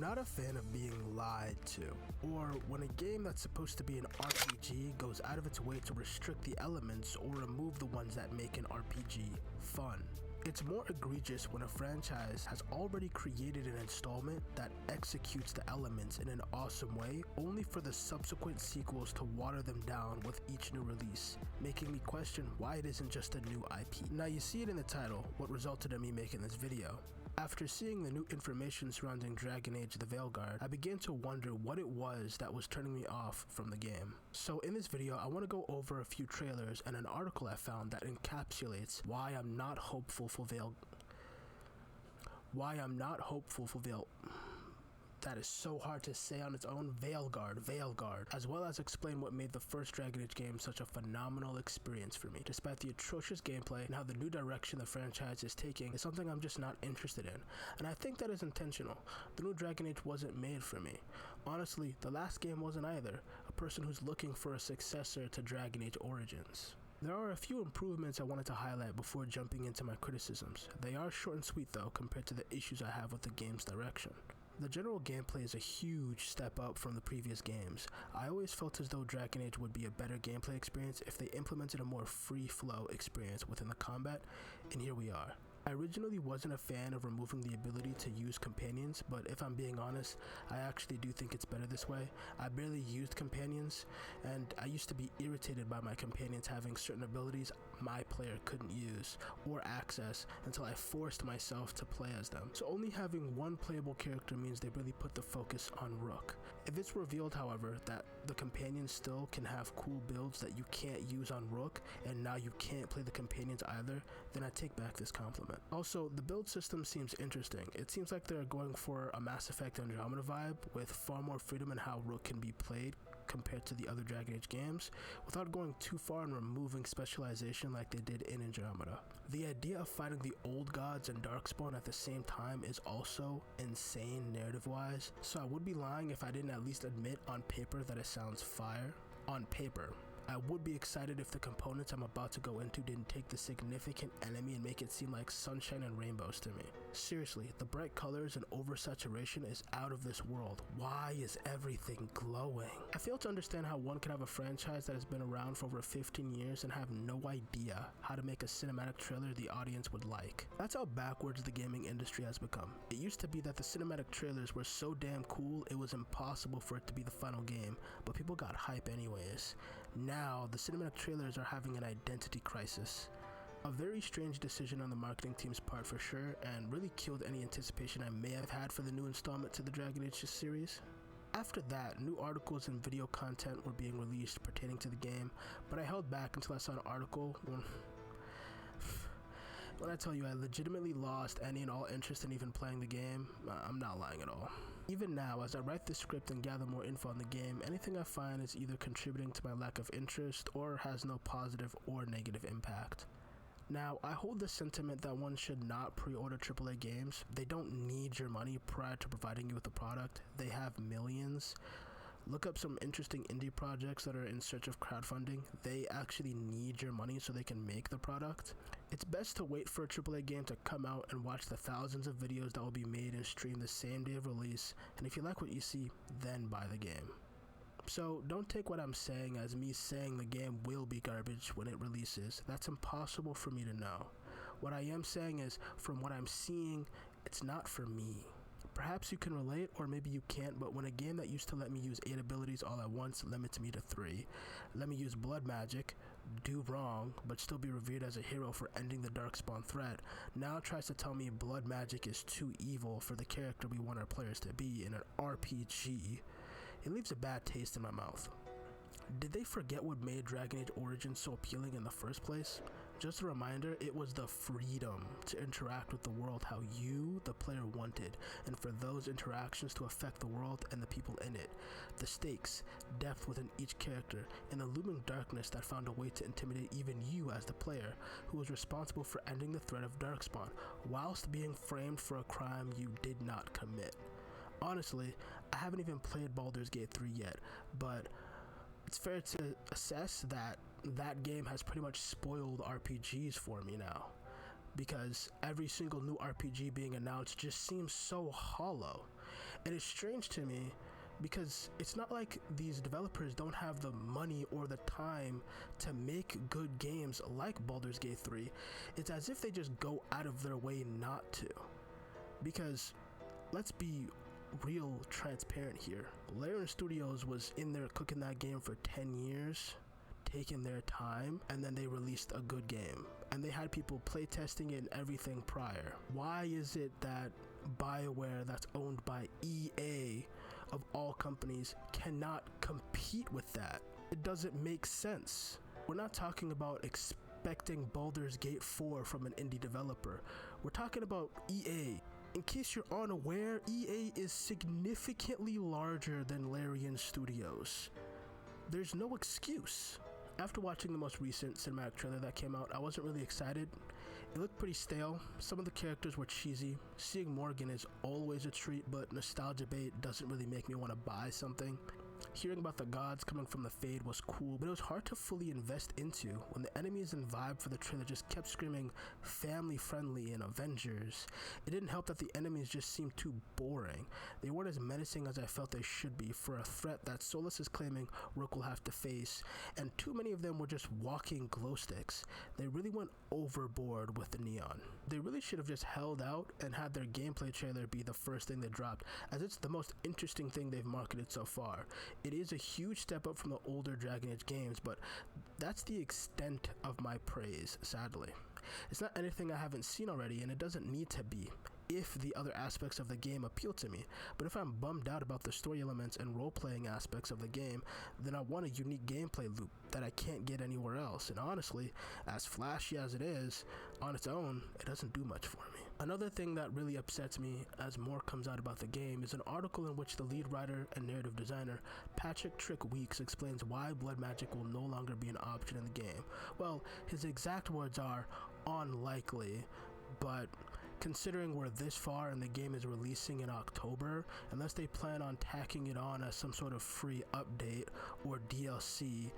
not a fan of being lied to, or when a game that's supposed to be an RPG goes out of its way to restrict the elements or remove the ones that make an RPG fun. It's more egregious when a franchise has already created an installment that executes the elements in an awesome way, only for the subsequent sequels to water them down with each new release, making me question why it isn't just a new IP. Now you see it in the title, what resulted in me making this video. After seeing the new information surrounding Dragon Age the Veilguard, I began to wonder what it was that was turning me off from the game. So in this video, I want to go over a few trailers and an article I found that encapsulates why I'm not hopeful for that is so hard to say on its own, Veilguard, as well as explain what made the first Dragon Age game such a phenomenal experience for me, despite the atrocious gameplay, and how the new direction the franchise is taking is something I'm just not interested in, and I think that is intentional. The new Dragon Age wasn't made for me. Honestly, the last game wasn't either, a person who's looking for a successor to Dragon Age Origins. There are a few improvements I wanted to highlight before jumping into my criticisms. They are short and sweet though, compared to the issues I have with the game's direction. The general gameplay is a huge step up from the previous games. I always felt as though Dragon Age would be a better gameplay experience if they implemented a more free-flow experience within the combat, and here we are. I originally wasn't a fan of removing the ability to use companions, but if I'm being honest, I actually do think it's better this way. I barely used companions, and I used to be irritated by my companions having certain abilities my player couldn't use or access until I forced myself to play as them. So only having one playable character means they really put the focus on Rook. If it's revealed, however, that the companions still can have cool builds that you can't use on Rook, and now you can't play the companions either, then I take back this compliment. Also, the build system seems interesting. It seems like they're going for a Mass Effect Andromeda vibe with far more freedom in how Rook can be played compared to the other Dragon Age games, without going too far and removing specialization like they did in Andromeda. The idea of fighting the old gods and Darkspawn at the same time is also insane narrative-wise, so I would be lying if I didn't at least admit on paper that it sounds fire. On paper. I would be excited if the components I'm about to go into didn't take the significant enemy and make it seem like sunshine and rainbows to me. Seriously, the bright colors and oversaturation is out of this world. Why is everything glowing? I fail to understand how one could have a franchise that has been around for over 15 years and have no idea how to make a cinematic trailer the audience would like. That's how backwards the gaming industry has become. It used to be that the cinematic trailers were so damn cool it was impossible for it to be the final game, but people got hype anyways. Now, the cinematic trailers are having an identity crisis. A very strange decision on the marketing team's part for sure, and really killed any anticipation I may have had for the new installment to the Dragon Age series. After that, new articles and video content were being released pertaining to the game, but I held back until I saw an article when I tell you I legitimately lost any and all interest in even playing the game, I'm not lying at all. Even now, as I write this script and gather more info on the game, anything I find is either contributing to my lack of interest or has no positive or negative impact. Now, I hold the sentiment that one should not pre-order AAA games. They don't need your money prior to providing you with a product. They have millions. Look up some interesting indie projects that are in search of crowdfunding. They actually need your money so they can make the product. It's best to wait for a AAA game to come out and watch the thousands of videos that will be made and streamed the same day of release, and if you like what you see, then buy the game. So don't take what I'm saying as me saying the game will be garbage when it releases. That's impossible for me to know. What I am saying is, from what I'm seeing, it's not for me. Perhaps you can relate, or maybe you can't, but when a game that used to let me use 8 abilities all at once limits me to 3, let me use blood magic, do wrong, but still be revered as a hero for ending the Darkspawn threat, now tries to tell me blood magic is too evil for the character we want our players to be in an RPG, it leaves a bad taste in my mouth. Did they forget what made Dragon Age Origins so appealing in the first place? Just a reminder, it was the freedom to interact with the world how you, the player, wanted, and for those interactions to affect the world and the people in it. The stakes, depth within each character, and the looming darkness that found a way to intimidate even you as the player, who was responsible for ending the threat of Darkspawn, whilst being framed for a crime you did not commit. Honestly, I haven't even played Baldur's Gate 3 yet, but it's fair to assess that that game has pretty much spoiled RPGs for me now, because every single new RPG being announced just seems so hollow. And it's strange to me because it's not like these developers don't have the money or the time to make good games like Baldur's Gate 3. It's as if they just go out of their way not to. Because let's be real transparent here. Larian Studios was in there cooking that game for 10 years, taking their time, and then they released a good game. And they had people playtesting it and everything prior. Why is it that Bioware, that's owned by EA, of all companies, cannot compete with that? It doesn't make sense. We're not talking about expecting Baldur's Gate 4 from an indie developer. We're talking about EA. In case you're unaware, EA is significantly larger than Larian Studios. There's no excuse. After watching the most recent cinematic trailer that came out, I wasn't really excited. It looked pretty stale. Some of the characters were cheesy. Seeing Morgan is always a treat, but nostalgia bait doesn't really make me want to buy something. Hearing about the gods coming from the Fade was cool, but it was hard to fully invest into when the enemies and vibe for the trailer just kept screaming family friendly and Avengers. It didn't help that the enemies just seemed too boring. They weren't as menacing as I felt they should be for a threat that Solus is claiming Rook will have to face, and too many of them were just walking glow sticks. They really went overboard with the neon. They really should have just held out and had their gameplay trailer be the first thing they dropped, as it's the most interesting thing they've marketed so far. It is a huge step up from the older Dragon Age games, but that's the extent of my praise, sadly. It's not anything I haven't seen already, and it doesn't need to be, if the other aspects of the game appeal to me. But if I'm bummed out about the story elements and role-playing aspects of the game, then I want a unique gameplay loop that I can't get anywhere else. And honestly, as flashy as it is, on its own, it doesn't do much for me. Another thing that really upsets me as more comes out about the game is an article in which the lead writer and narrative designer Patrick Trick Weeks explains why blood magic will no longer be an option in the game. Well, his exact words are unlikely, but considering we're this far and the game is releasing in October, unless they plan on tacking it on as some sort of free update or DLC,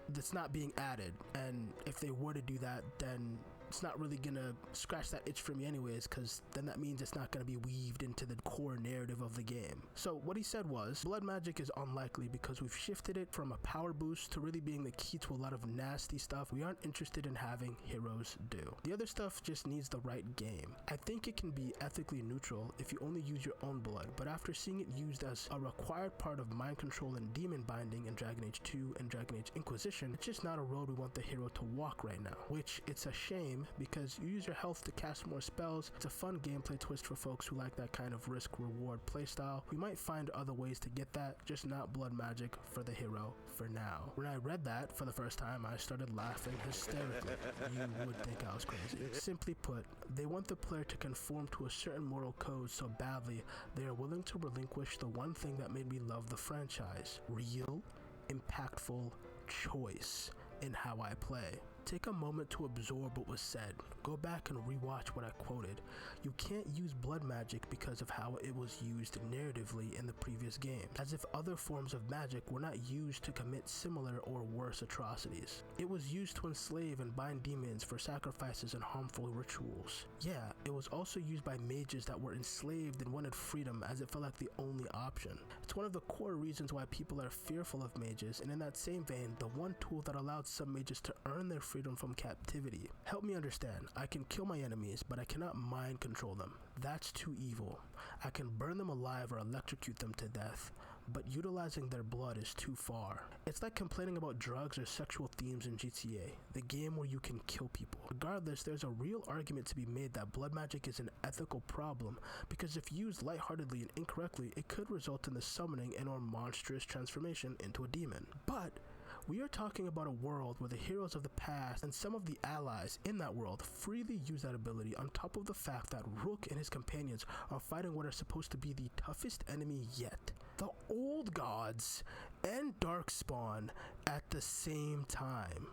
that's not being added. And if they were to do that, then it's not really gonna scratch that itch for me anyways, because then that means it's not gonna be weaved into the core narrative of the game. So what he said was, blood magic is unlikely because we've shifted it from a power boost to really being the key to a lot of nasty stuff we aren't interested in having heroes do. The other stuff just needs the right game. I think it can be ethically neutral if you only use your own blood, but after seeing it used as a required part of mind control and demon binding in Dragon Age 2 and Dragon Age Inquisition, it's just not a road we want the hero to walk right now, which it's a shame because you use your health to cast more spells. It's a fun gameplay twist for folks who like that kind of risk-reward playstyle. We might find other ways to get that, just not blood magic for the hero for now. When I read that for the first time, I started laughing hysterically. You would think I was crazy. Simply put, they want the player to conform to a certain moral code so badly they are willing to relinquish the one thing that made me love the franchise: real, impactful choice in how I play. Take a moment to absorb what was said. Go back and rewatch what I quoted. You can't use blood magic because of how it was used narratively in the previous game, as if other forms of magic were not used to commit similar or worse atrocities. It was used to enslave and bind demons for sacrifices and harmful rituals. Yeah, it was also used by mages that were enslaved and wanted freedom, as it felt like the only option. It's one of the core reasons why people are fearful of mages, and in that same vein, the one tool that allowed some mages to earn their freedom from captivity. Help me understand. I can kill my enemies, but I cannot mind control them. That's too evil. I can burn them alive or electrocute them to death, but utilizing their blood is too far. It's like complaining about drugs or sexual themes in GTA, the game where you can kill people. Regardless, there's a real argument to be made that blood magic is an ethical problem, because if used lightheartedly and incorrectly, it could result in the summoning and or monstrous transformation into a demon. But we are talking about a world where the heroes of the past and some of the allies in that world freely use that ability, on top of the fact that Rook and his companions are fighting what are supposed to be the toughest enemy yet: the Old Gods and Darkspawn at the same time.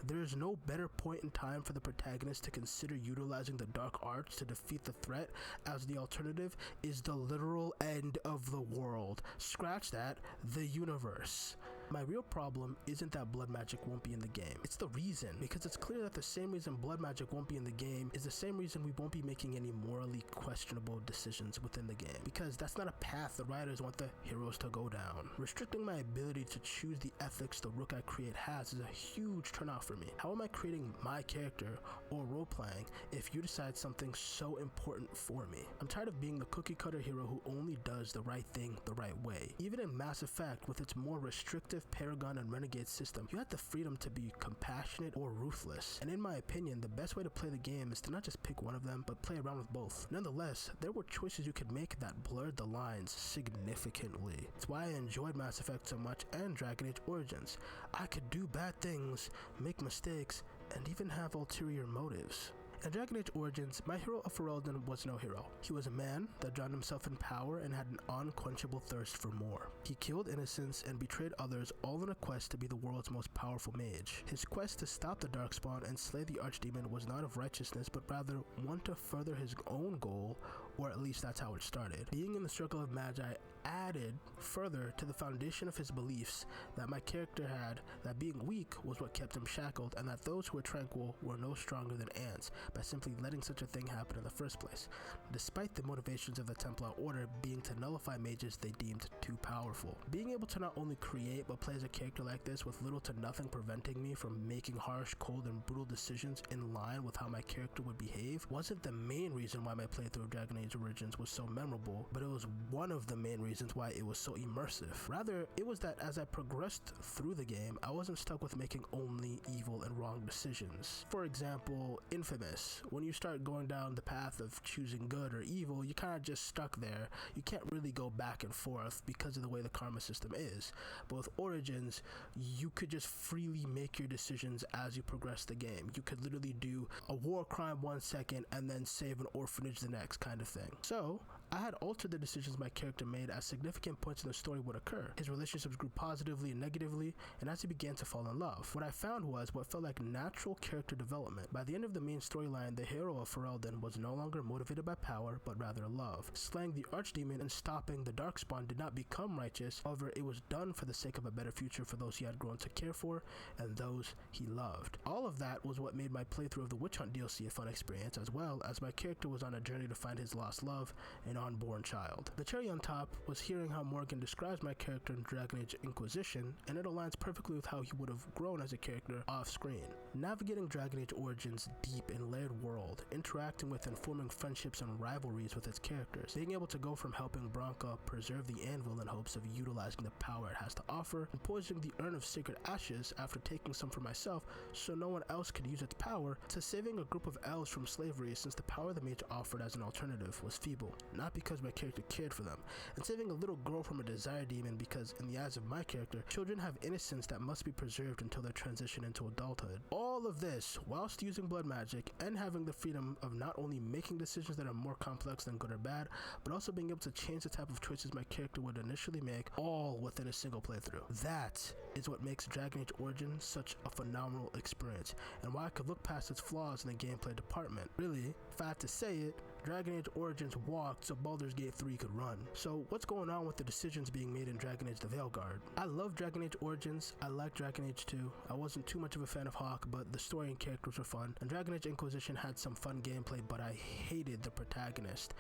There is no better point in time for the protagonist to consider utilizing the dark arts to defeat the threat, as the alternative is the literal end of the world. Scratch that, the universe. My real problem isn't that blood magic won't be in the game. It's the reason, because it's clear that the same reason blood magic won't be in the game is the same reason we won't be making any morally questionable decisions within the game, because that's not a path the writers want the heroes to go down. Restricting my ability to choose the ethics the rook I create has is a huge turnoff for me. How am I creating my character or role-playing if you decide something so important for me? I'm tired of being the cookie-cutter hero who only does the right thing the right way. Even in Mass Effect, with its more restrictive Paragon and Renegade system, you have the freedom to be compassionate or ruthless. And in my opinion, the best way to play the game is to not just pick one of them, but play around with both. Nonetheless, there were choices you could make that blurred the lines significantly. It's why I enjoyed Mass Effect so much and Dragon Age Origins. I could do bad things, make mistakes, and even have ulterior motives. In Dragon Age Origins, my hero of Ferelden was no hero. He was a man that drowned himself in power and had an unquenchable thirst for more. He killed innocents and betrayed others, all in a quest to be the world's most powerful mage. His quest to stop the Darkspawn and slay the Archdemon was not of righteousness, but rather one to further his own goal, or at least that's how it started. Being in the circle of Magi added further to the foundation of his beliefs that my character had, that being weak was what kept him shackled, and that those who were tranquil were no stronger than ants by simply letting such a thing happen in the first place, despite the motivations of the Templar Order being to nullify mages they deemed too powerful. Being able to not only create but play as a character like this with little to nothing preventing me from making harsh, cold, and brutal decisions in line with how my character would behave wasn't the main reason why my playthrough of Dragon Age Origins was so memorable, but it was one of the main reasons why it was so immersive. Rather, it was that as I progressed through the game, I wasn't stuck with making only evil and wrong decisions. For example, Infamous. When you start going down the path of choosing good or evil, you kind of just stuck there. You can't really go back and forth because of the way the karma system is. But with Origins, you could just freely make your decisions as you progress the game. You could literally do a war crime 1 second and then save an orphanage the next kind of thing. So I had altered the decisions my character made as significant points in the story would occur. His relationships grew positively and negatively, and as he began to fall in love. What I found was what felt like natural character development. By the end of the main storyline, the hero of Ferelden was no longer motivated by power, but rather love. Slaying the Archdemon and stopping the Darkspawn did not become righteous, however it was done for the sake of a better future for those he had grown to care for and those he loved. All of that was what made my playthrough of the Witch Hunt DLC a fun experience, as well as my character was on a journey to find his lost love and unborn child. The cherry on top was hearing how Morgan describes my character in Dragon Age Inquisition, and it aligns perfectly with how he would have grown as a character off screen. Navigating Dragon Age Origins' deep and layered world, interacting with and forming friendships and rivalries with its characters, being able to go from helping Branka preserve the anvil in hopes of utilizing the power it has to offer, and poisoning the urn of sacred ashes after taking some for myself so no one else could use its power, to saving a group of elves from slavery since the power the mage offered as an alternative was feeble, not because my character cared for them, and saving a little girl from a desire demon because, in the eyes of my character, children have innocence that must be preserved until their transition into adulthood. All of this whilst using blood magic and having the freedom of not only making decisions that are more complex than good or bad, but also being able to change the type of choices my character would initially make, all within a single playthrough. That is what makes Dragon Age Origins such a phenomenal experience, and why I could look past its flaws in the gameplay department. Really, if I had to say it, Dragon Age Origins walked so Baldur's Gate 3 could run. So what's going on with the decisions being made in Dragon Age the Veilguard? I love Dragon Age Origins, I like Dragon Age 2, I wasn't too much of a fan of Hawk, but the story and characters were fun, and Dragon Age Inquisition had some fun gameplay, but I hated the protagonist.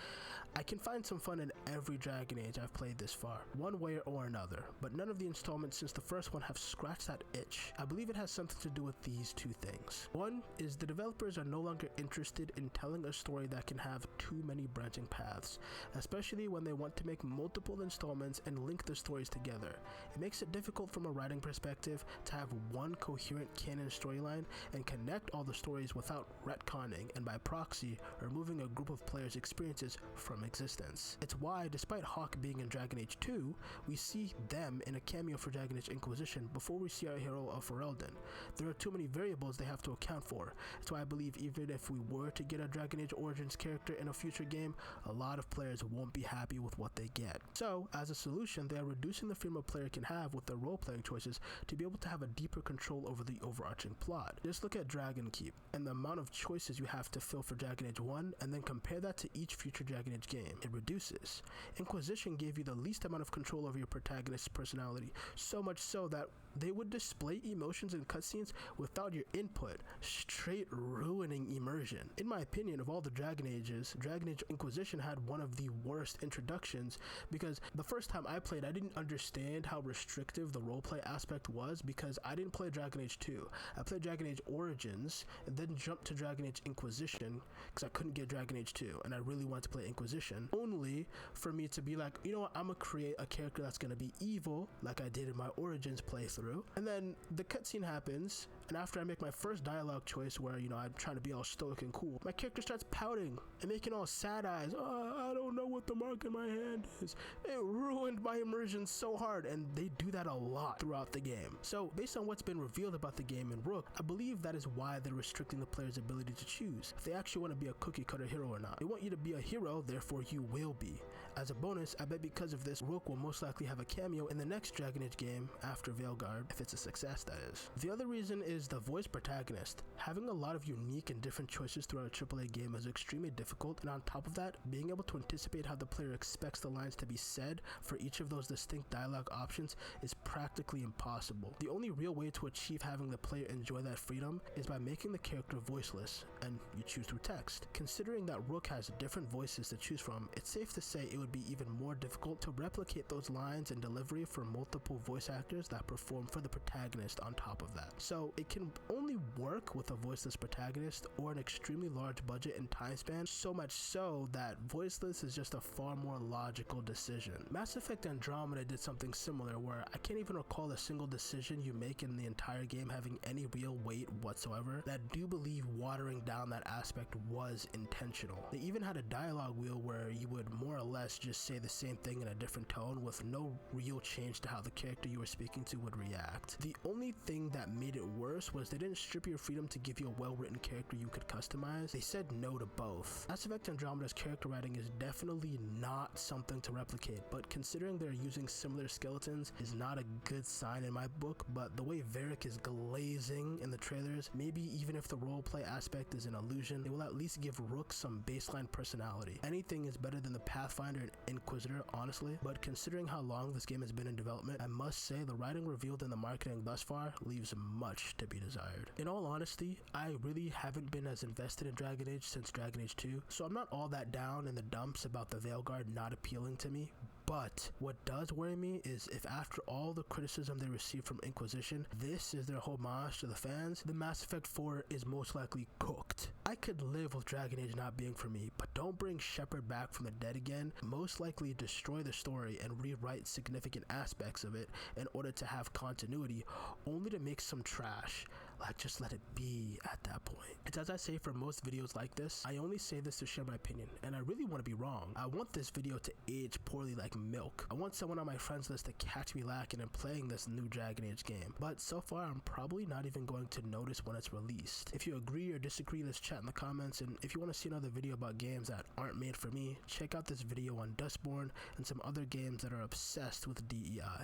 I can find some fun in every Dragon Age I've played this far, one way or another, but none of the installments since the first one have scratched that itch. I believe it has something to do with these two things. One is the developers are no longer interested in telling a story that can have too many branching paths, especially when they want to make multiple installments and link the stories together. It makes it difficult from a writing perspective to have one coherent canon storyline and connect all the stories without retconning and by proxy removing a group of players' experiences from existence. It's why, despite Hawk being in Dragon Age 2, we see them in a cameo for Dragon Age Inquisition before we see our hero of Ferelden. There are too many variables they have to account for. It's why I believe even if we were to get a Dragon Age Origins character in a future game, a lot of players won't be happy with what they get. So, as a solution, they are reducing the freedom a player can have with their role-playing choices to be able to have a deeper control over the overarching plot. Just look at Dragon Keep and the amount of choices you have to fill for Dragon Age 1, and then compare that to each future Dragon Age game. It reduces. Inquisition gave you the least amount of control over your protagonist's personality, so much so that they would display emotions in cutscenes without your input, straight ruining immersion. In my opinion, of all the Dragon Ages, Dragon Age Inquisition had one of the worst introductions, because the first time I played, I didn't understand how restrictive the roleplay aspect was, because I didn't play Dragon Age 2. I played Dragon Age Origins, and then jumped to Dragon Age Inquisition, because I couldn't get Dragon Age 2, and I really wanted to play Inquisition, only for me to be like, you know what, I'm gonna create a character that's gonna be evil, like I did in my Origins playthrough. And then the cutscene happens, and after I make my first dialogue choice where, you know, I'm trying to be all stoic and cool, my character starts pouting and making all sad eyes. Oh, I don't know what the mark in my hand is. It ruined my immersion so hard, and they do that a lot throughout the game. So based on what's been revealed about the game in Rook, I believe that is why they're restricting the player's ability to choose if they actually want to be a cookie cutter hero or not. They want you to be a hero, therefore you will be. As a bonus, I bet because of this, Rook will most likely have a cameo in the next Dragon Age game after Veilguard, if it's a success, that is. The other reason is the voice protagonist. Having a lot of unique and different choices throughout a AAA game is extremely difficult, and on top of that, being able to anticipate how the player expects the lines to be said for each of those distinct dialogue options is practically impossible. The only real way to achieve having the player enjoy that freedom is by making the character voiceless, and you choose through text. Considering that Rook has different voices to choose from, it's safe to say it would be even more difficult to replicate those lines and delivery for multiple voice actors that perform for the protagonist on top of that. So it can only work with a voiceless protagonist or an extremely large budget and time span, so much so that voiceless is just a far more logical decision. Mass Effect Andromeda did something similar where I can't even recall a single decision you make in the entire game having any real weight whatsoever, and I do believe watering down that aspect was intentional. They even had a dialogue wheel where you would more or less just say the same thing in a different tone with no real change to how the character you were speaking to would react. The only thing that made it worse was they didn't strip your freedom to give you a well-written character you could customize. They said no to both. Mass Effect Andromeda's character writing is definitely not something to replicate, but considering they're using similar skeletons is not a good sign in my book. But the way Varric is glazing in the trailers, maybe even if the roleplay aspect is an illusion, they will at least give Rook some baseline personality. Anything is better than the Pathfinder and Inquisitor, honestly, but considering how long this game has been in development, I must say the writing revealed in the marketing thus far leaves much to be desired. In all honesty, I really haven't been as invested in Dragon Age since Dragon Age 2, so I'm not all that down in the dumps about the Veilguard not appealing to me. But what does worry me is if after all the criticism they received from Inquisition, this is their homage to the fans, then Mass Effect 4 is most likely cooked. I could live with Dragon Age not being for me, but don't bring Shepard back from the dead again, most likely destroy the story and rewrite significant aspects of it in order to have continuity, only to make some trash. Like, just let it be at that point. It's as I say for most videos like this, I only say this to share my opinion, and I really want to be wrong. I want this video to age poorly like milk. I want someone on my friends list to catch me lacking in playing this new Dragon Age game, but so far I'm probably not even going to notice when it's released. If you agree or disagree, let's chat in the comments, and if you want to see another video about games that aren't made for me, check out this video on Dustborn and some other games that are obsessed with DEI.